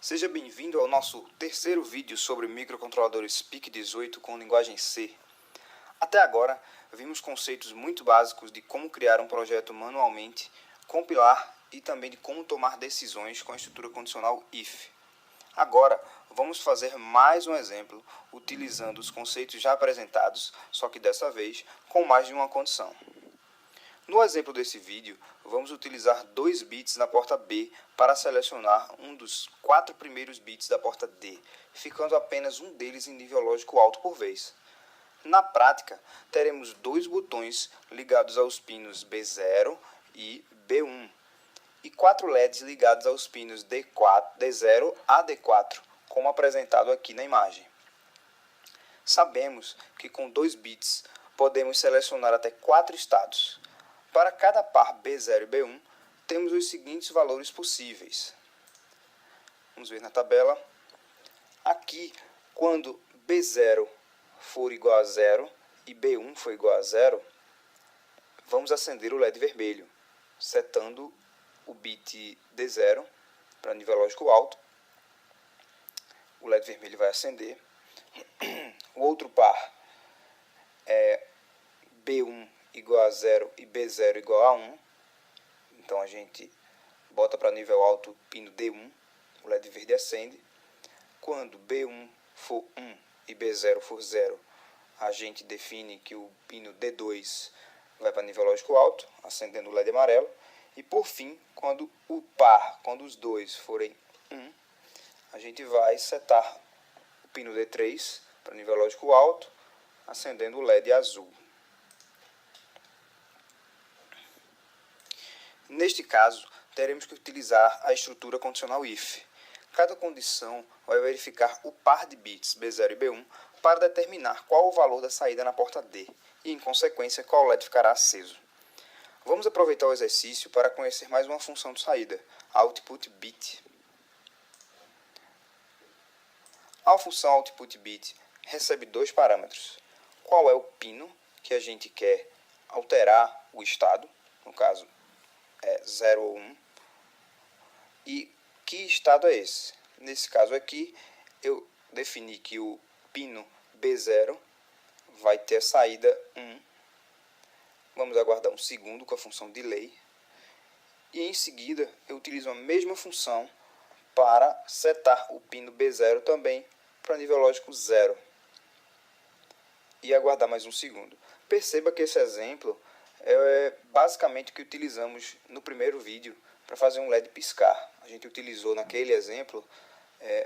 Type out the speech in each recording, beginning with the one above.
Seja bem-vindo ao nosso terceiro vídeo sobre microcontroladores PIC18 com linguagem C. Até agora, vimos conceitos muito básicos de como criar um projeto manualmente, compilar e também de como tomar decisões com a estrutura condicional IF. Agora, vamos fazer mais um exemplo utilizando os conceitos já apresentados, só que dessa vez com mais de uma condição. No exemplo desse vídeo, vamos utilizar 2 bits na porta B para selecionar um dos 4 primeiros bits da porta D, ficando apenas um deles em nível lógico alto por vez. Na prática, teremos 2 botões ligados aos pinos B0 e B1, e 4 LEDs ligados aos pinos D0 a D4, como apresentado aqui na imagem. Sabemos que com 2 bits podemos selecionar até 4 estados. Para cada par B0 e B1, temos os seguintes valores possíveis. Vamos ver na tabela. Aqui, quando B0 for igual a 0 e B1 for igual a 0, vamos acender o LED vermelho, setando o bit D0 para nível lógico alto. O LED vermelho vai acender. O outro par é B1 igual a 0 e B0 igual a 1. Então a gente bota para nível alto o pino D1, o LED verde acende. Quando B1 for 1 e B0 for 0, a gente define que o pino D2 vai para nível lógico alto, acendendo o LED amarelo. E por fim, quando os dois forem 1, a gente vai setar o pino D3 para nível lógico alto, acendendo o LED azul. Neste caso, teremos que utilizar a estrutura condicional IF. Cada condição vai verificar o par de bits B0 e B1 para determinar qual o valor da saída na porta D e, em consequência, qual LED ficará aceso. Vamos aproveitar o exercício para conhecer mais uma função de saída, a output bit. A função output bit recebe 2 parâmetros. Qual é o pino que a gente quer alterar o estado, no caso é 0 ou 1, e que estado é esse? Nesse caso aqui, eu defini que o pino B0 vai ter a saída 1. Vamos aguardar um segundo com a função delay. E em seguida, eu utilizo a mesma função para setar o pino B0 também para nível lógico 0. E aguardar mais um segundo. Perceba que esse exemplo é basicamente o que utilizamos no primeiro vídeo para fazer um LED piscar. A gente utilizou naquele exemplo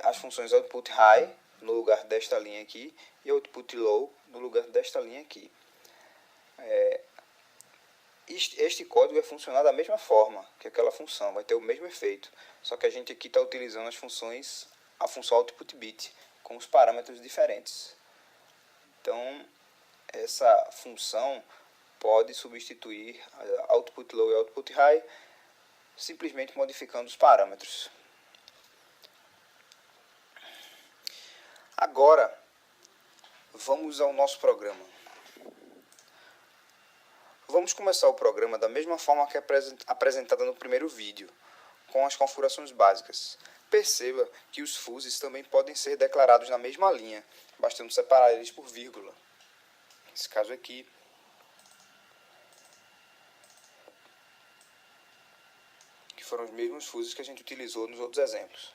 as funções output high no lugar desta linha aqui e output low no lugar desta linha aqui. Este código vai funcionar da mesma forma que aquela função, vai ter o mesmo efeito, só que a gente aqui está utilizando a função output bit com os parâmetros diferentes. Então, essa função pode substituir output low e output high, simplesmente modificando os parâmetros. Agora, vamos ao nosso programa. Vamos começar o programa da mesma forma que apresentada no primeiro vídeo, com as configurações básicas. Perceba que os fuses também podem ser declarados na mesma linha, bastando separar eles por vírgula. Nesse caso aqui, que foram os mesmos fuses que a gente utilizou nos outros exemplos.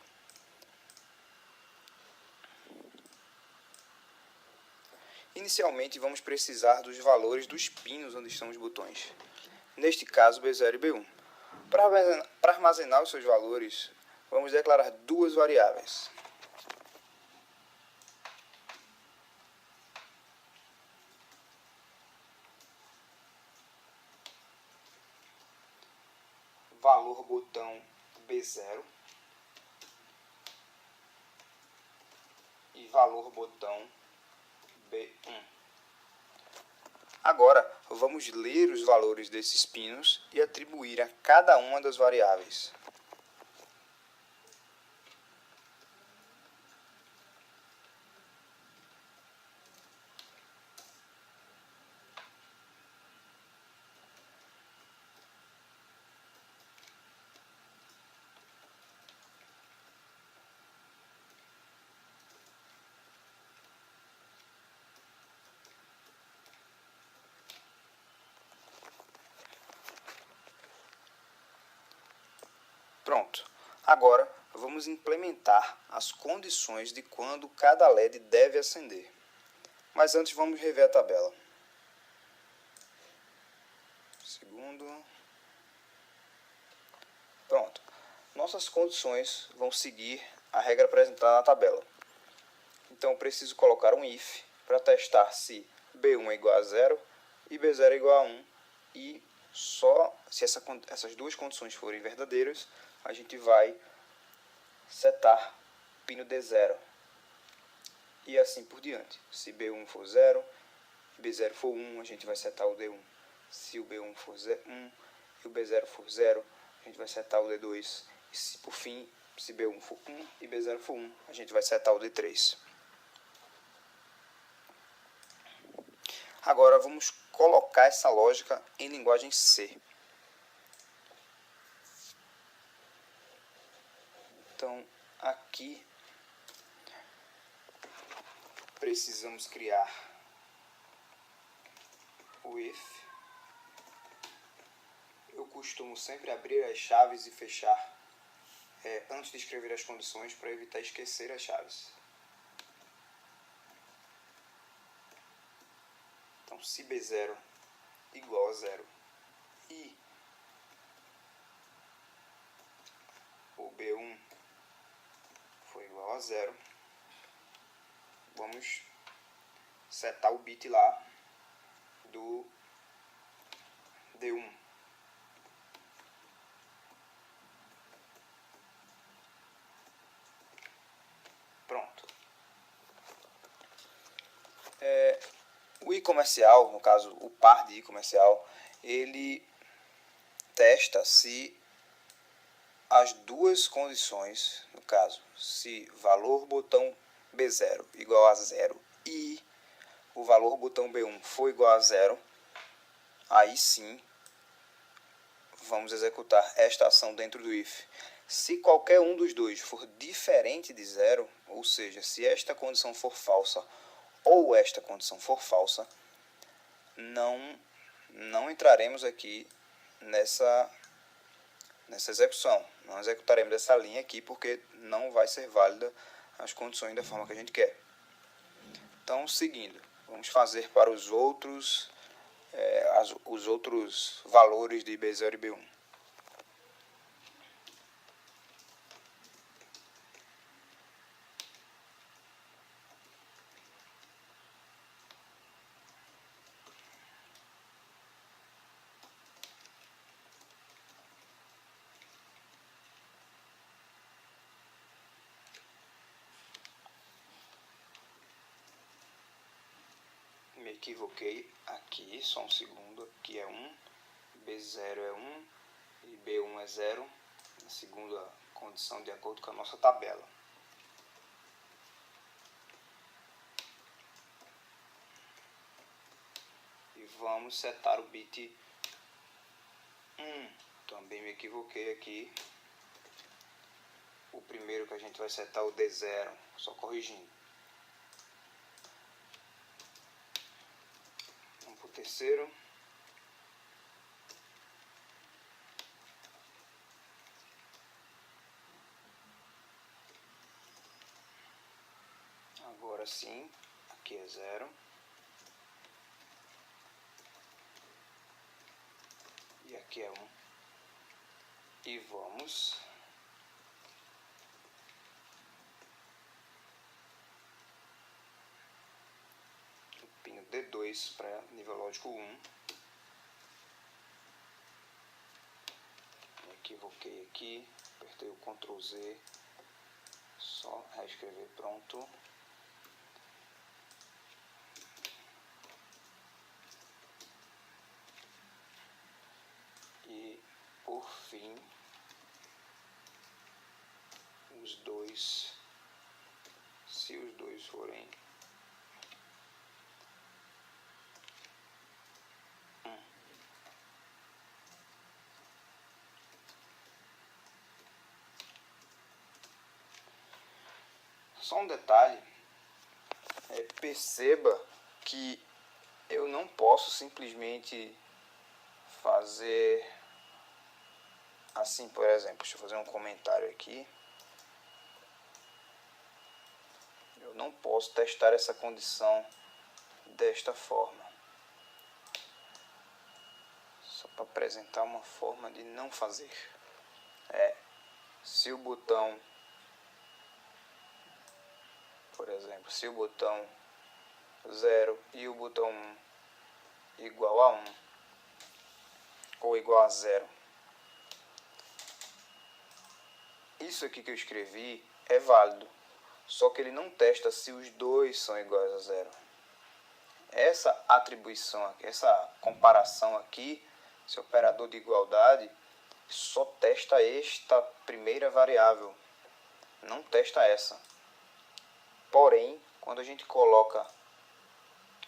Inicialmente, vamos precisar dos valores dos pinos onde estão os botões. Neste caso, B0 e B1. Para armazenar os seus valores, vamos declarar 2 variáveis. Valor botão B0 e valor botão B1. Agora, vamos ler os valores desses pinos e atribuir a cada uma das variáveis. Pronto. Agora vamos implementar as condições de quando cada LED deve acender. Mas antes vamos rever a tabela. Segundo. Pronto. Nossas condições vão seguir a regra apresentada na tabela. Então eu preciso colocar um if para testar se B1 é igual a 0 e B0 é igual a 1. E só se essas duas condições forem verdadeiras, a gente vai setar pino D0. E assim por diante. Se B1 for 0 e B0 for 1, a gente vai setar o D1. Se o B1 for 1 e o B0 for 0, a gente vai setar o D2. E se, por fim, se B1 for 1 e B0 for 1, a gente vai setar o D3. Agora vamos colocar essa lógica em linguagem C. Então, aqui precisamos criar o if. Eu costumo sempre abrir as chaves e fechar antes de escrever as condições para evitar esquecer as chaves. Então, se B0 igual a 0 e o B1 for igual a 0, vamos setar o bit lá do D1. Pronto. O i comercial, no caso o par de i comercial, ele testa se as duas condições, no caso, se valor botão B0 igual a 0 e o valor botão B1 for igual a 0, aí sim vamos executar esta ação dentro do if. Se qualquer um dos dois for diferente de 0, ou seja, se esta condição for falsa ou esta condição for falsa, não entraremos aqui nessa execução. Não executaremos essa linha aqui porque não vai ser válida as condições da forma que a gente quer. Então, seguindo, vamos fazer para os outros valores de B0 e B1. Me equivoquei aqui, só um segundo, aqui é 1, B0 é 1 e B1 é 0, na segunda condição de acordo com a nossa tabela. E vamos setar o bit 1, também me equivoquei aqui, o primeiro que a gente vai setar o D0, só corrigindo. Vamos para o terceiro. Agora sim, aqui é 0. E aqui é 1. E vamos o pino D2 para nível lógico 1. Me equivoquei aqui, apertei o Ctrl Z, só reescrever, pronto. E por fim, os dois, se os dois forem 1. Só um detalhe, perceba que eu não posso simplesmente fazer Assim, por exemplo, deixa eu fazer um comentário aqui. Eu não posso testar essa condição desta forma. Só para apresentar uma forma de não fazer. Se o botão, por exemplo, se o botão 0 e o botão 1 igual a 1 ou igual a 0, isso aqui que eu escrevi é válido, só que ele não testa se os dois são iguais a 0. Essa atribuição aqui, essa comparação aqui, esse operador de igualdade, só testa esta primeira variável, não testa essa. Porém, quando a gente coloca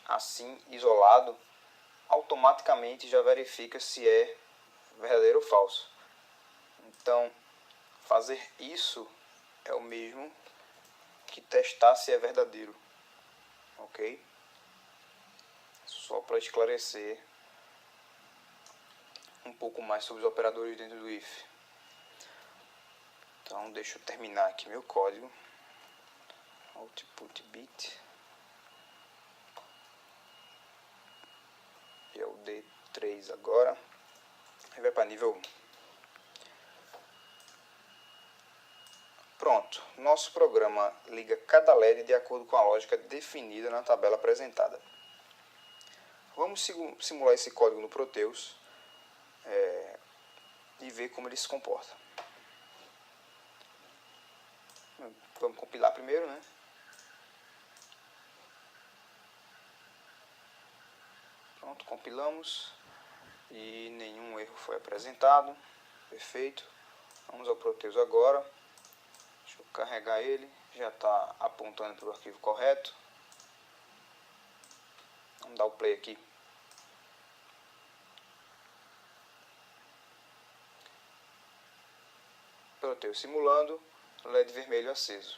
assim, isolado, automaticamente já verifica se é verdadeiro ou falso. Então, fazer isso é o mesmo que testar se é verdadeiro, ok? Só para esclarecer um pouco mais sobre os operadores dentro do if. Então, deixa eu terminar aqui meu código. Output bit. É o D3 agora. Aí vai para nível 1. Pronto, nosso programa liga cada LED de acordo com a lógica definida na tabela apresentada. Vamos simular esse código no Proteus e ver como ele se comporta. Vamos compilar primeiro, né? Pronto, compilamos e nenhum erro foi apresentado. Perfeito. Vamos ao Proteus agora. Deixa eu carregar ele. Já está apontando para o arquivo correto. Vamos dar o play aqui. Proteus simulando, LED vermelho aceso.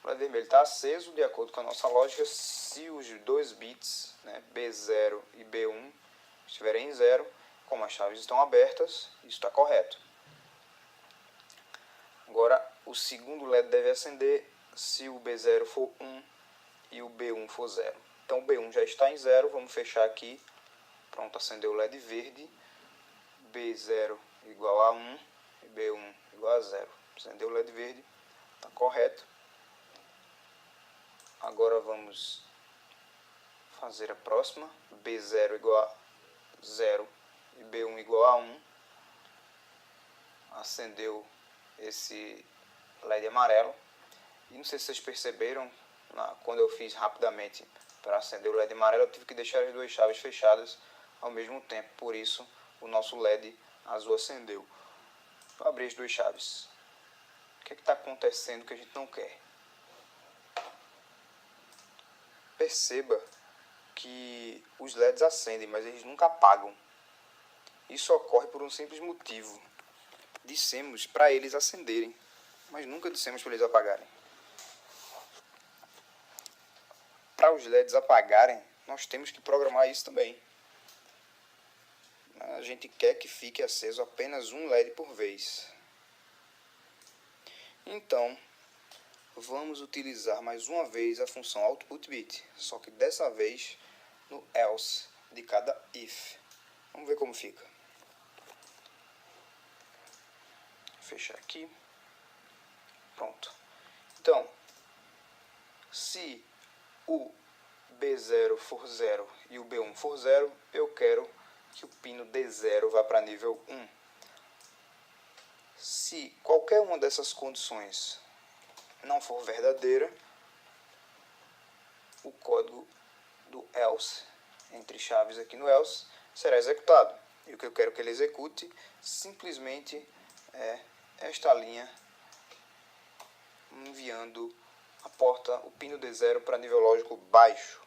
O LED vermelho está aceso de acordo com a nossa lógica se os dois bits, né, B0 e B1, estiverem em 0, como as chaves estão abertas, isso está correto. Agora, o segundo LED deve acender se o B0 for 1 e o B1 for 0. Então, o B1 já está em 0, vamos fechar aqui. Pronto, acendeu o LED verde. B0 igual a 1 e B1 igual a 0. Acendeu o LED verde, está correto. Agora vamos fazer a próxima. B0 igual a 0 e B1 igual a 1. Acendeu esse LED amarelo. E não sei se vocês perceberam, quando eu fiz rapidamente para acender o LED amarelo, eu tive que deixar as duas chaves fechadas ao mesmo tempo. Por isso, o nosso LED azul acendeu. Vou abrir as duas chaves. O que está acontecendo que a gente não quer? Perceba que os LEDs acendem, mas eles nunca apagam. Isso ocorre por um simples motivo. Dissemos para eles acenderem, mas nunca dissemos para eles apagarem. Para os LEDs apagarem, nós temos que programar isso também. A gente quer que fique aceso apenas um LED por vez. Então, vamos utilizar mais uma vez a função output bit, só que dessa vez no else de cada if. Vamos ver como fica. Fechar aqui. Pronto. Então, se o B0 for 0 e o B1 for 0, eu quero que o pino D0 vá para nível 1. Se qualquer uma dessas condições não for verdadeira, o código do else, entre chaves aqui no else, será executado. E o que eu quero que ele execute simplesmente é esta linha enviando a porta, o pino D0 para nível lógico baixo.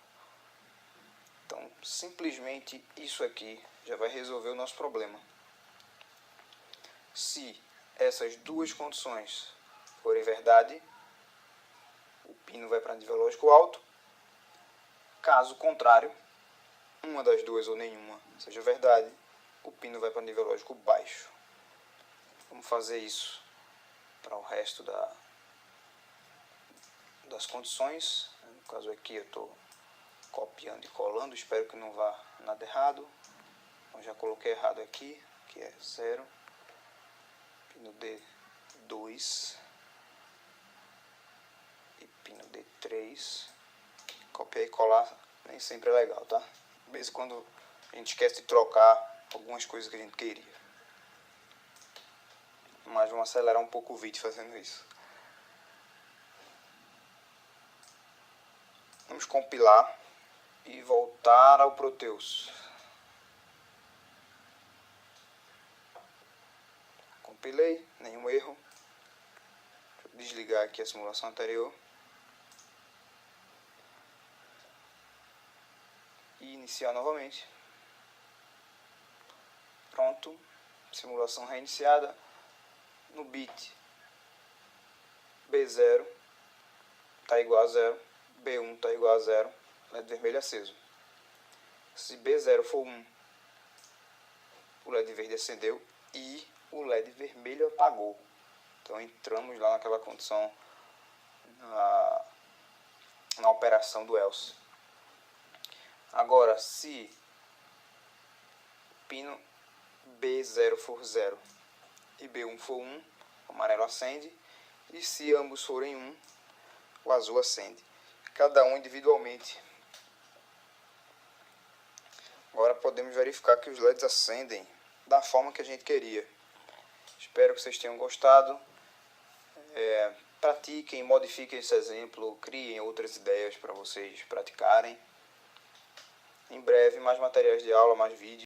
Então, simplesmente isso aqui já vai resolver o nosso problema. Se essas duas condições forem verdade, o pino vai para nível lógico alto. Caso contrário, uma das duas ou nenhuma seja verdade, o pino vai para nível lógico baixo. Vamos fazer isso para o resto das condições. No caso aqui eu estou copiando e colando, espero que não vá nada errado. Eu já coloquei errado aqui, que é 0, pino D2 e pino D3. Copiar e colar nem sempre é legal, tá? Mesmo quando a gente esquece de trocar algumas coisas que a gente queria. Mas vamos acelerar um pouco o vídeo fazendo isso. Vamos compilar e voltar ao Proteus. Compilei, nenhum erro. Deixa eu desligar aqui a simulação anterior. E iniciar novamente. Pronto, simulação reiniciada. No bit B0 está igual a 0, B1 está igual a 0, LED vermelho aceso. Se B0 for 1, o LED verde acendeu e o LED vermelho apagou. Então entramos lá naquela condição na operação do else. Agora, se pino B0 for 0 e B1 for 1, o amarelo acende. E se ambos forem 1, o azul acende. Cada um individualmente. Agora podemos verificar que os LEDs acendem da forma que a gente queria. Espero que vocês tenham gostado. Pratiquem, modifiquem esse exemplo, criem outras ideias para vocês praticarem. Em breve, mais materiais de aula, mais vídeos.